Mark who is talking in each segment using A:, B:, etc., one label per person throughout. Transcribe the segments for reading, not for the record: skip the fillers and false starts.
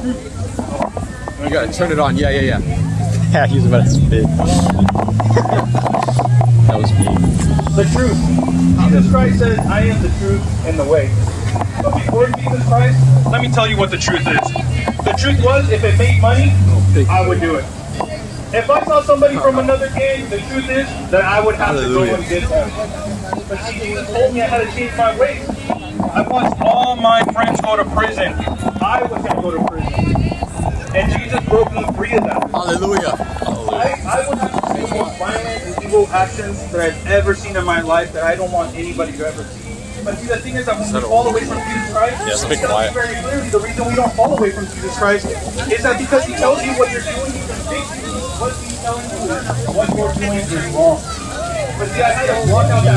A: I gotta turn it on. Yeah.
B: Yeah, he's about to spit. That was me.
C: The truth. Jesus Christ says, I am the truth and the way. But before Jesus Christ, let me tell you what the truth is. The truth was, if it made money, I would do it. If I saw somebody from another gang, the truth is that I would have to go and get them. But see, Jesus told me I had to change my ways. I watched all my friends go to prison. I was going to go to prison. And Jesus broke me free of that.
A: Hallelujah.
C: I would have to see the most violent and evil actions that I've ever seen in my life that I don't want anybody to ever see. But see, the thing is that when we fall away from Jesus Christ,
B: it's very
C: clearly the reason we don't fall away from Jesus Christ is that because He tells you what you're doing, He convicts you. What He's telling you is what you're doing is wrong. But see, I had to block out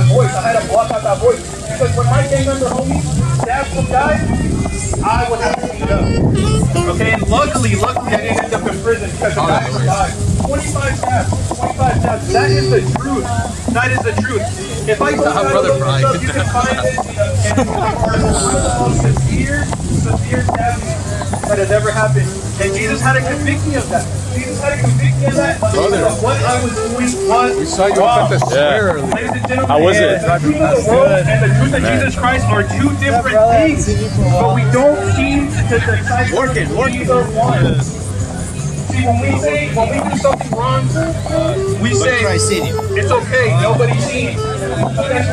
C: that voice. Because when my gang member homies stabbed some guy, I would have to beat up. Okay, and luckily I didn't end up in prison because the guy died. 25 stabs. That is the truth. If I saw
A: Brother Brian,
C: you can find it and one of the most severe stabbings that has ever happened. And Jesus had to convict me of that. What I was doing was
A: we saw you up at the square earlier.
C: Ladies and gentlemen,
B: How was it?
C: the truth of the world and the truth of Jesus Christ are two different things, but we don't seem to decide either one. See, when we do something wrong, we say it's okay, nobody's seen. But guess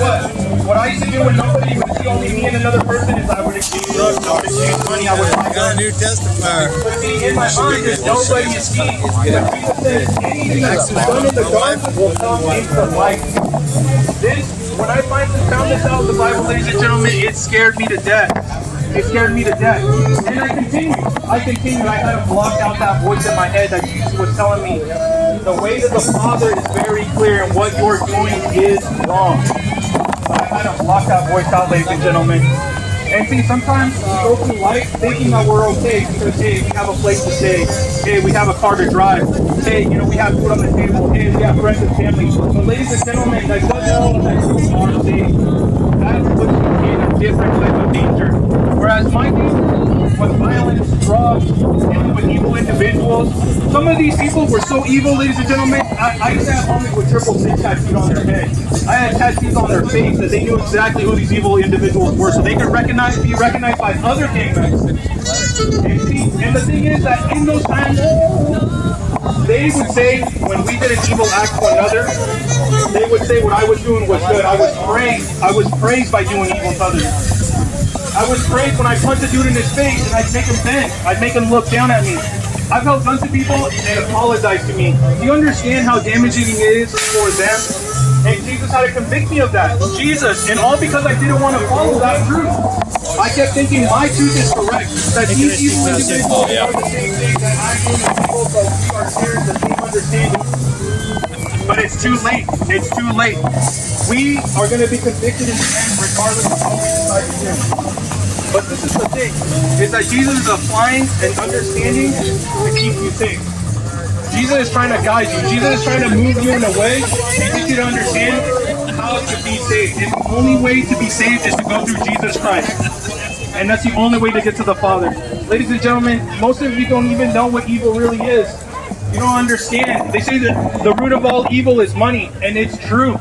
C: what I used to do when nobody would see, only me and another person, is I would exchange drugs, I would exchange money, I would buy guns.
D: New Testament.
C: But see, in my mind, there's nobody is seen. But Jesus says anything that's done in the dark will come into light. When I found this out, the Bible, ladies and gentlemen, it scared me to death. And I continued. I had to block out that voice in my head that Jesus was telling me, the way to the Father is very clear and what you're doing is wrong. But I had to block that voice out, ladies and gentlemen. And see, sometimes we go through life thinking that we're okay because, hey, we have a place to stay. Hey, we have a car to drive. Hey, we have food on the table. Hey, we have friends and family. But ladies and gentlemen, that doesn't mean that you are safe. That puts you in a different type of danger. Whereas my danger was violence, drugs, and with evil individuals. Some of these people were so evil, ladies and gentlemen. I used to have homies with 666 tattoos on their head. I had tattoos on their face that they knew exactly who these evil individuals were, so they could be recognized by other gang members. And the thing is that in those times, they would say, when we did an evil act to another, they would say what I was doing was good. I was praised by doing evil to others. I was praised when I punched a dude in his face and I'd make him bend. I'd make him look down at me. I've held guns to people and they apologize to me. Do you understand how damaging it is for them? And Jesus had to convict me of that. Jesus, and all because I didn't want to follow that truth. I kept thinking my truth is correct. That these evil individuals are the same thing that I do with people, but we are sharing the same understanding. But it's too late. We are going to be convicted in the end regardless of how we decide to sin. But this is the thing, is that Jesus is applying an understanding to keep you safe. Jesus is trying to guide you. Jesus is trying to move you in a way to get you to understand how to be saved. And the only way to be saved is to go through Jesus Christ. And that's the only way to get to the Father. Ladies and gentlemen, most of you don't even know what evil really is. You don't understand. They say that the root of all evil is money, and it's true.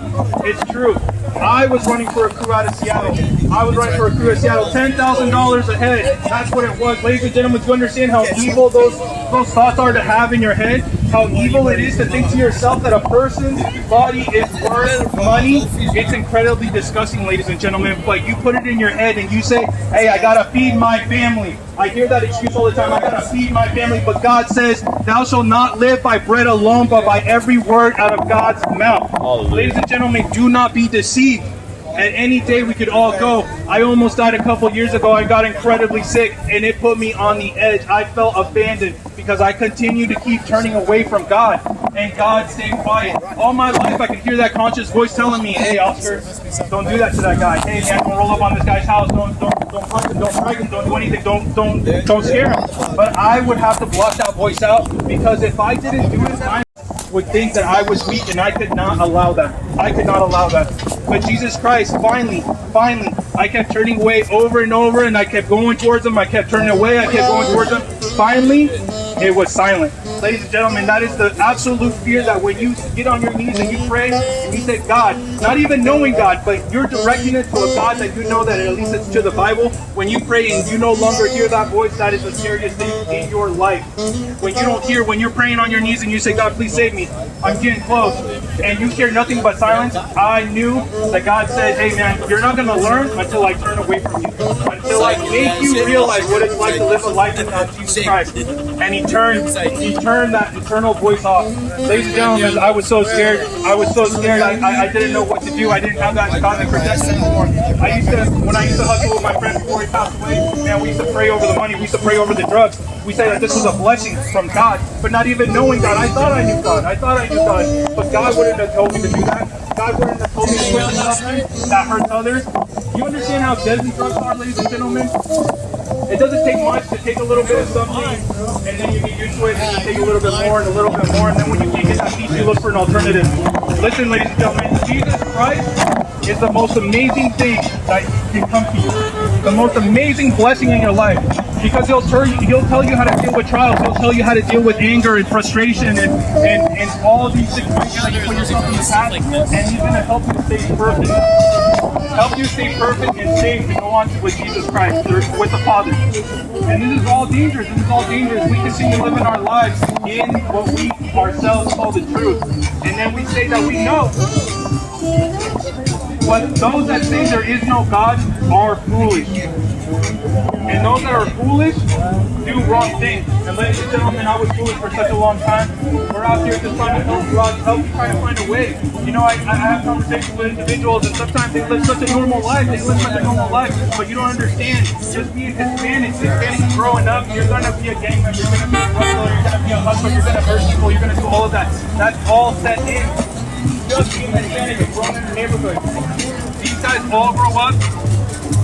C: I was running for a crew out of Seattle. $10,000 a head. That's what it was. Ladies and gentlemen, do you understand how evil those thoughts are to have in your head? How evil it is to think to yourself that a person's body is worth money? It's incredibly disgusting, ladies and gentlemen. But you put it in your head and you say, hey, I gotta feed my family. I hear that excuse all the time. I gotta feed my family. But God says, thou shalt not live by bread alone, but by every word out of God's mouth. Ladies and gentlemen, do not be deceived. At any day we could all go. I almost died a couple years ago. I got incredibly sick and it put me on the edge. I felt abandoned because I continued to keep turning away from God, and God stayed quiet. All my life I could hear that conscious voice telling me, hey Oscar, don't do that to that guy. Hey man, don't roll up on this guy's house. Don't punch him, don't strike him, don't do anything, don't scare him. But I would have to block that voice out, because if I didn't do it, I would think that I was weak, and I could not allow that. But Jesus Christ finally I kept turning away over and over, and I kept going towards them. I kept turning away. I kept going towards them. Finally, it was silent. Ladies and gentlemen, that is the absolute fear that when you get on your knees and you pray and you say, God, not even knowing God, but you're directing it to a God that you know that at least it's to the Bible. When you pray and you no longer hear that voice, that is the scariest thing in your life. When you don't hear, when you're praying on your knees and you say, God, please save me, I'm getting close, and you hear nothing but silence, I knew that God said, hey man, you're not going to learn until I turn away from you, until I make you realize what it's like to live a life without Jesus Christ. And he turned that internal voice off. Ladies and gentlemen, I was so scared. I didn't know what to do. I didn't have that godly protection anymore. When I used to hustle with my friend before he passed away, man, we used to pray over the money. We used to pray over the drugs. We said that this was a blessing from God, but not even knowing God. I thought I knew God. But God wouldn't have told me to do that. God wouldn't have told me to quit something that hurts others. You understand how deadly drugs are, ladies and gentlemen? It doesn't take much to take a little bit of something, and then you get used to it, and you take a little bit more, and a little bit more, and then when you can't get that peace, you look for an alternative. Listen, ladies and gentlemen, Jesus Christ is the most amazing thing that can come to you. The most amazing blessing in your life. Because he'll tell you how to deal with trials. He'll tell you how to deal with anger and frustration and all these situations that you put yourself in the past. And he's going to help you stay perfect. Help you stay perfect and safe to go on with Jesus Christ, or with the Father. And this is all dangerous. We continue living our lives in what we ourselves call the truth. And then we say that we know. But those that say there is no God are foolish. And those that are foolish do wrong things. And ladies and gentlemen, I was foolish for such a long time. We're out here just trying to help you out, trying to find a way. You know, I have conversations with individuals, and sometimes they live such a normal life. But you don't understand. Just being Hispanic growing up, you're going to be a gang member, you're going to be a drug dealer, you're going to be a hustler, you're going to hurt people, you're going to do all of that. That's all set in. Just being Hispanic and growing in the neighborhood. These guys all grow up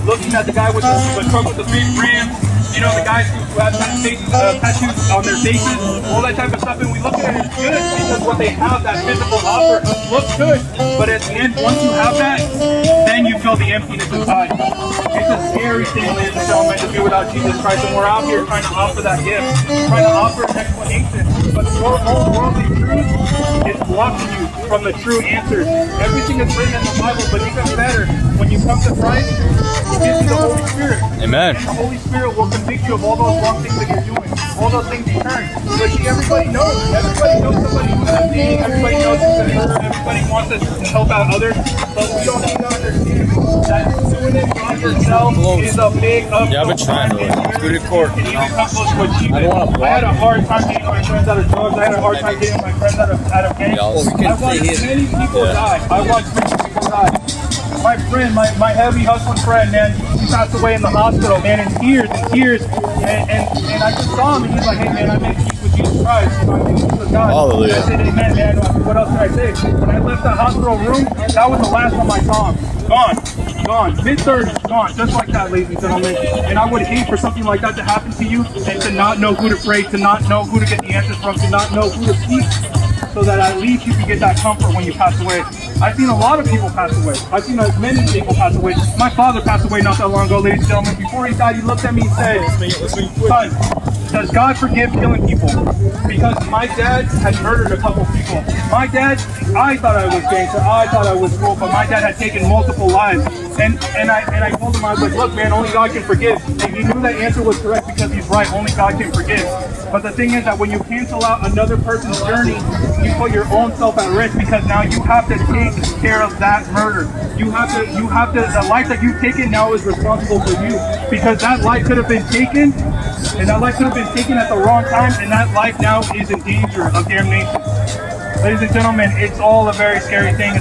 C: looking at the guy with the truck with the big rims, you know, the guys who have tattoos on their faces, all that type of stuff, and we look at it as good because what they have, that physical offer, looks good, but at the end, once you have that, then you feel the emptiness inside. It's a scary thing, ladies and gentlemen, to be without Jesus Christ, and we're out here trying to offer that gift, trying to offer an explanation, but your whole worldly truth is blocking you from the true answers. Everything is written in the Bible, but even better, when you come to Christ, He gives you the Holy Spirit.
B: Amen.
C: And the Holy Spirit will convict you of all those wrong things that you're doing, all those things you turn. But see, everybody knows somebody who's empty, everybody knows who's a hurt, everybody wants us to help out others, but we don't need to understand that doing it by yourself is a big
B: Yeah, I've been trying to.
C: Go to court. I had a hard time getting my friends out of drugs. I had a hard time getting my friends out of gangs. I watched many people die. My friend, my heavy hustling friend, man, he passed away in the hospital, man, in tears. And I just saw him, and he's like, hey, man, I made peace with Jesus Christ. I made peace with God.
B: Hallelujah.
C: I said, amen, man. What else can I say? When I left that hospital room, that was the last time I saw him. Gone. Mid-30s, gone. Just like that, ladies and gentlemen. And I would hate for something like that to happen to you and to not know who to pray, to not know who to get the answers from, to not know who to seek, so that at least you can get that comfort when you pass away. I've seen a lot of people pass away. I've seen many people pass away. My father passed away not that long ago, ladies and gentlemen. Before he died, he looked at me and said, son, does God forgive killing people? Because my dad had murdered a couple people. My dad, I thought I was gangster, I thought I was cool, but my dad had taken multiple lives. And I told him, I was like, look, man, only God can forgive. And he knew that answer was correct because he's right, only God can forgive. But the thing is that when you cancel out another person's journey, you put your own self at risk, because now you have to take care of that murder. You have to, the life that you've taken now is responsible for you, because that life could have been taken, and that life could have been taken at the wrong time, and that life now is in danger of damnation. Ladies and gentlemen, it's all a very scary thing.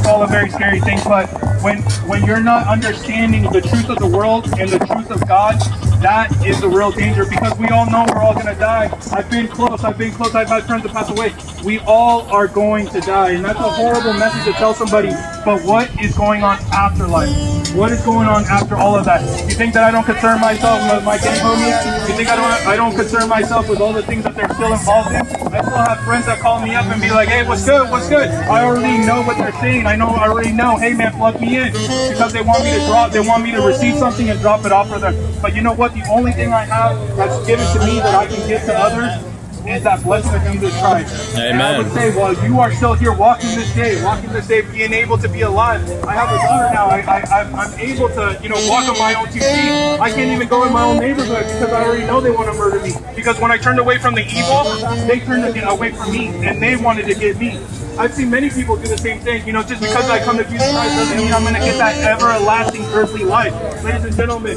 C: But when you're not understanding the truth of the world and the truth of God, that is the real danger, because we all know we're all going to die. I've been close. I've had friends that pass away. We all are going to die, and that's a horrible message to tell somebody. But what is going on after life? What is going on after all of that? You think that I don't concern myself with my gang homies? You think I don't concern myself with all the things that they're still involved in? I still have friends that call me up and be like, hey, what's good? What's good? I already know what they're saying. I already know, hey man, plug me in. Because they want me to drop, they want me to receive something and drop it off for them. But you know what? The only thing I have that's given to me that I can give to others is that blessing of Jesus Christ.
B: Amen.
C: And I would say, while you are still here walking this day, being able to be alive. I have a daughter now. I'm able to, walk on my own two feet. I can't even go in my own neighborhood because I already know they want to murder me. Because when I turned away from the evil, they turned away from me, and they wanted to get me. I've seen many people do the same thing. Just because I come to Jesus Christ doesn't mean I'm going to get that everlasting earthly life. Ladies and gentlemen,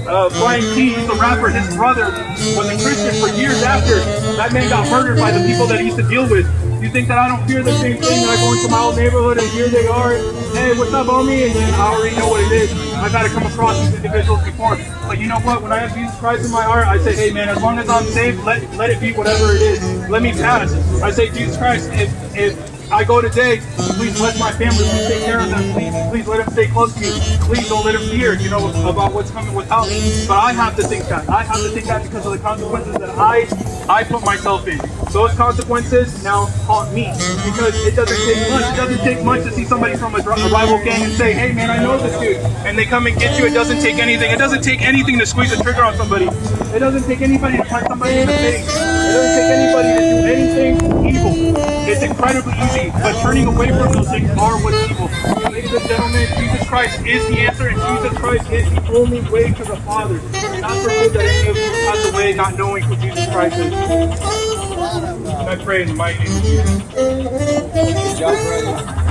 C: Brian T, he's a rapper. His brother was a Christian for years after that man got murdered by the people that he used to deal with. You think that I don't fear the same thing? I go into my old neighborhood and here they are. Hey, what's up, homie? And then I already know what it is. I got to come across these individuals before. But you know what? When I have Jesus Christ in my heart, I say, hey man, as long as I'm saved, let it be whatever it is. Let me pass. I say, Jesus Christ, if I go today, please bless my family, please take care of them, please let them stay close to me, please don't let them fear, about what's coming without me. But I have to think that. I have to think that because of the consequences that I put myself in. Those consequences now haunt me because it doesn't take much. It doesn't take much to see somebody from a rival gang and say, hey man, I know this dude. And they come and get you. It doesn't take anything. It doesn't take anything to squeeze a trigger on somebody. It doesn't take anybody to punch somebody in the face. It doesn't take anybody to do anything evil. It's incredibly easy, but turning away from those things are what's evil. Ladies and gentlemen, Jesus Christ is the answer, and Jesus Christ is the only way to the Father. Not forbid that any of you pass away not knowing who Jesus Christ is. And I pray in the mighty name of Jesus.
A: Good job, brother.